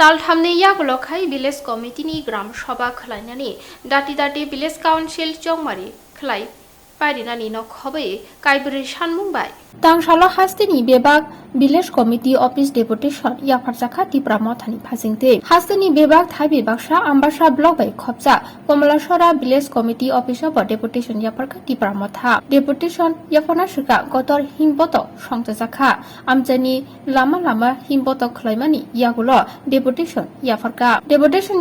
तालथामनि यागुलखाय village कमिटिनि ग्राम सभा खलायनानै दाति दाति विलेज काउन्सिल चौमारि खलाय पायरिनानि नखबै कायब्रै सानमुंबाय तांसाला हास्तिनि बेबाग विलेज कमिटी ऑफिस डेपुटेशन याफारजाखा तिप्रा मथानि फाजिंते हास्तिनि बेबाग थाइ बेबागसा आम्बासा ब्लक बाय खबजा कमलासरा village committee office of deputation याफारखा तिप्रा मथा डेपुटेशन याफाना सुका गतर हिमबत संजाजाखा आमजानि लामा लामा हिमबत खलायमानि यागुलो डेपुटेशन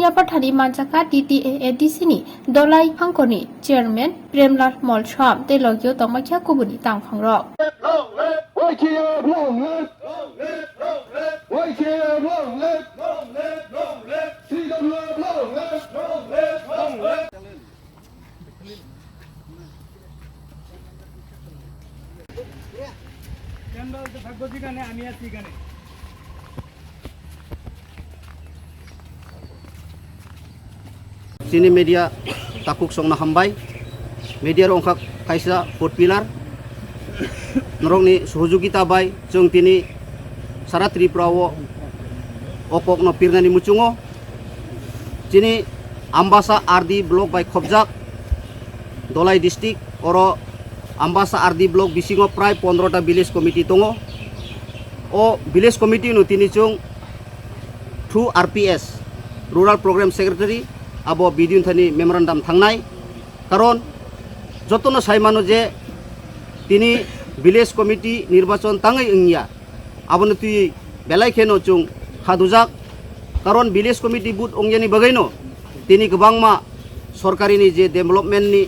याफारथानि मानजाखा टीटीएडीसी नि दलाय हांखनि चेयरमैन प्रेमलाल मलसम तेलगियो तमाखिया कुबुनि तांफांरक Sini media takuk song na hambay media rongkak kaisa fourth pillar norong ni suhujugita bay jong tini saratri prawo opok no pirna ni mucungo sini ambasa ardi blok bay khobjak dolai district oro ambasa ardi blok bisingo pray 15 ta village committee tongo o village committee no tini jong through RPS rural program secretary abo bidin thani memorandum thangnai karon jotono saimano je tini village committee nirbachon tangai ingya abono tui belai kheno chung khadujak karon village committee bud ongyani bagaino tini gobangma sorkari ni je development ni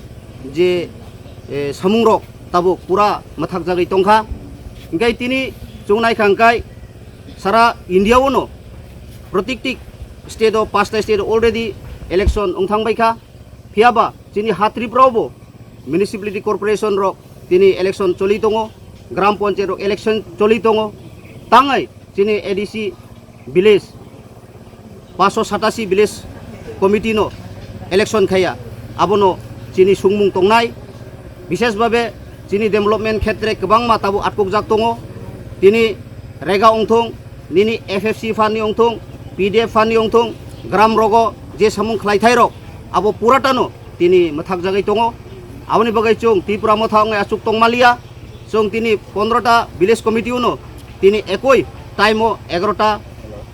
je samungrok tabo pura mathak jagai tongkha ngai tini chungnai khangkai sara india wono protiktik state of past state already election ongthangbaikha phiaba chini hatri probo municipality corporation rok tini election choli tongo gram panchayat rok election choli tongo tangai chini ADC village 587 village committee no election khaya abono chini sungmung tongnai bishesh bhabe chini development khetre kwbangma tabu atkokjak tongo tini rega ongthong nini FFC fani ongthong PDF fani ongthong gram rogo je samung khlaithai rok abo puratano tini mathak jagai tongo aboni bagai chung tripura mothang asuk tongmalia chung tini 15 ta village committee no tini ekoi time 11 ta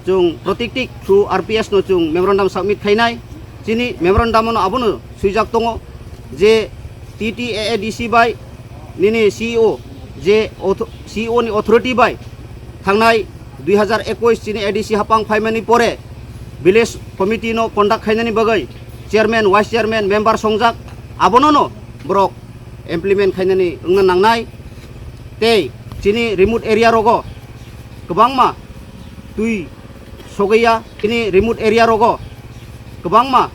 chung protiktik through RPS no chung memorandum submit khainai chini memorandum no abono suijak tongo je TTADC by nini CEO je CEO ni authority by thangnai 2021 chini ADC hapang phaimani pore village committee no conduct khainani bagai chairman vice chairman member songjak abono no brok implement khainani ungna nangnai tei chini remote area rogo kwbangma tui sogaiya chini remote area rogo kwbangma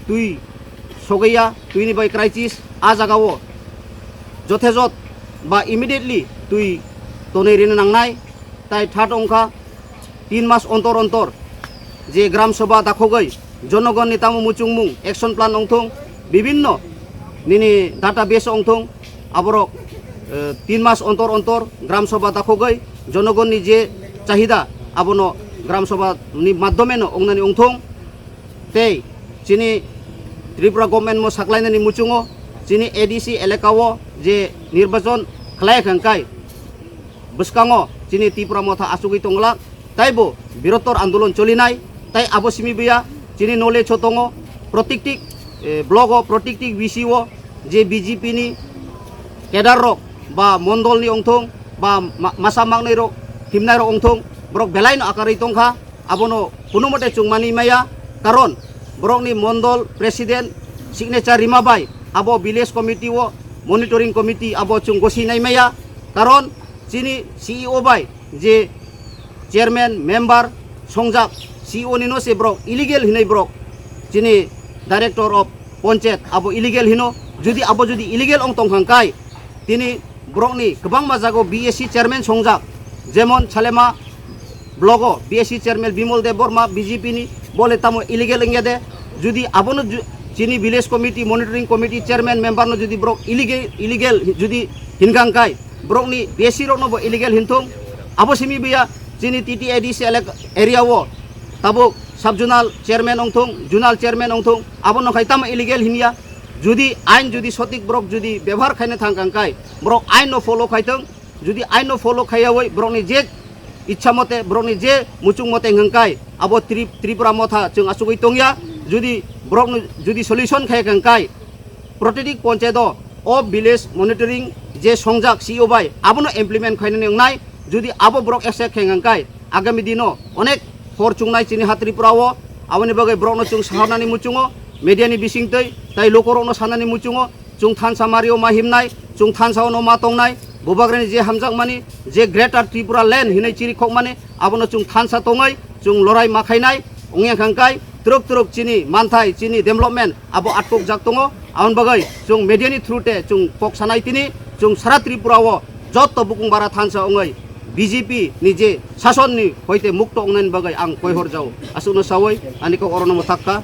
tui sogaiya tuini bai crisis a jagao jothejot ba immediately tui tonei rin nangnai tai third ongkha 3 mas ontor ontor je গ্রাম সভা দাখোগৈ জনগণ নিতামু মুচুংমুং action plan অংথং বিভিন্ন নিনি database অংথং আবরক 3 মাস অন্তর অন্তর গ্রাম সভা দাখোগৈ জনগণ নি যে চাহিদা আবনো গ্রাম সভা নি মাধ্যমে ন অংনানি অংথং তেই চিনি ত্রিপুরা গভর্নমেন্ট মো সাকলাইনানি মুচুঙো চিনি এডিসি এলাকাও যে নির্বাচন খালাই খাংকাই বসকাঙো চিনি ত্রিপুরা মথা আসুগৈ তংলা তাইবো বৃহত্তর আন্দোলন চলিনাই তাই আবসিমি বিয়া চিনি নলে ছতঙ্গ প্রত্যেকটিক ব্লক ও প্রত্যেকটিক বিসিও যে বিজেপি নি কেডার রক বা মন্ডল নি অংথং বা মাসা মাংনাই রক হিমনাই রক অংথং ব্রক বেলাইন আকারই তংখা আবনো কোনোমতে চুংমানি মাইয়া কারণ ব্রক নি মন্ডল প্রেসিডেন্ট সিগনেচার রিমাবাই আবো ভিলেজ কমিটি ও মনিটরিং কমিটি আবো চুং গসি নাই মাইয়া কারণ চিনি সিইও বাই যে চেয়ারম্যান মেম্বার সংজাক সিও নিনো সে ব্রক ইলিগেল হিনাই ব্রক চিনি ডাইরেক্টর অফ পঞ্চায়েত আবো ইলিগেল হিনো যদি আবো যদি ইলিগেল অং তংখাংকাই তিনি ব্রকনি গোবাং মাজাগো বিএসসি চেয়ারম্যান সংজাক যেমন Salema block BSC chairman Bimal Deb Barma BJP নি বলে তামো ইলিগেল ইংয়াদে যদি আবনো চিনি village committee monitoring committee chairman member নো যদি ব্রক ইলিগেল যদি হিনগাংকাই ব্রকনি বিএসসি রক নো ইলিগেল হিনথং আবো সিমি বিয়া চিনি টিটিআইডিসি এরিয়া ও tabuk subjunal chairman ongthong junal chairman ongthong abo nokai tam illegal hinia judi ain judi sotik brok judi ব্যবহার খাইনে থাঙ্কাঙ্কাই brok ain no follow khaitong judi ain no follow khayawai brok ni je ইচ্ছা মতে ব্রকনি যে মুচুং মতে হংকাই আবো ত্রিপুরা মথা जों আসুগই তংয়া যদি Brock যদি সলিউশন খাই হংকাই প্রত্যেক পঞ্চায়েত অফ ভিলেজ মনিটরিং যে সংজাক সিও বাই আবনো ইমপ্লিমেন্ট খাইনে নাই যদি আবো ব্রক এসে খেংকাই আগামী দিনো অনেক হর চুংনাই চিনি হাত্রিপুরাও আবনি বাগে ব্রকনো চুং সাহানানি মুচুঙো মিডিয়ানি বিসিংতৈ তাই লোকরনো সানানি মুচুঙো চুং থানসা মারিও মাহিমনাই চুং থানসাওনো মা তংনাই Bobagren je hamjak mani je Greater Tripura Land hinai chiri khok mani abono chung thansa tongai chung lorai makhainai ongya khangkai truk chini manthai chini development abo atok jak tongo abon bagai chung mediani through te chung pok sanai tini chung sara Tripura o jotto bukung bara thansa ongai BJP ni je শাসন ni hoite mukto ongnen bagai ang koihor jau asuno sawai ani ko orono mothakka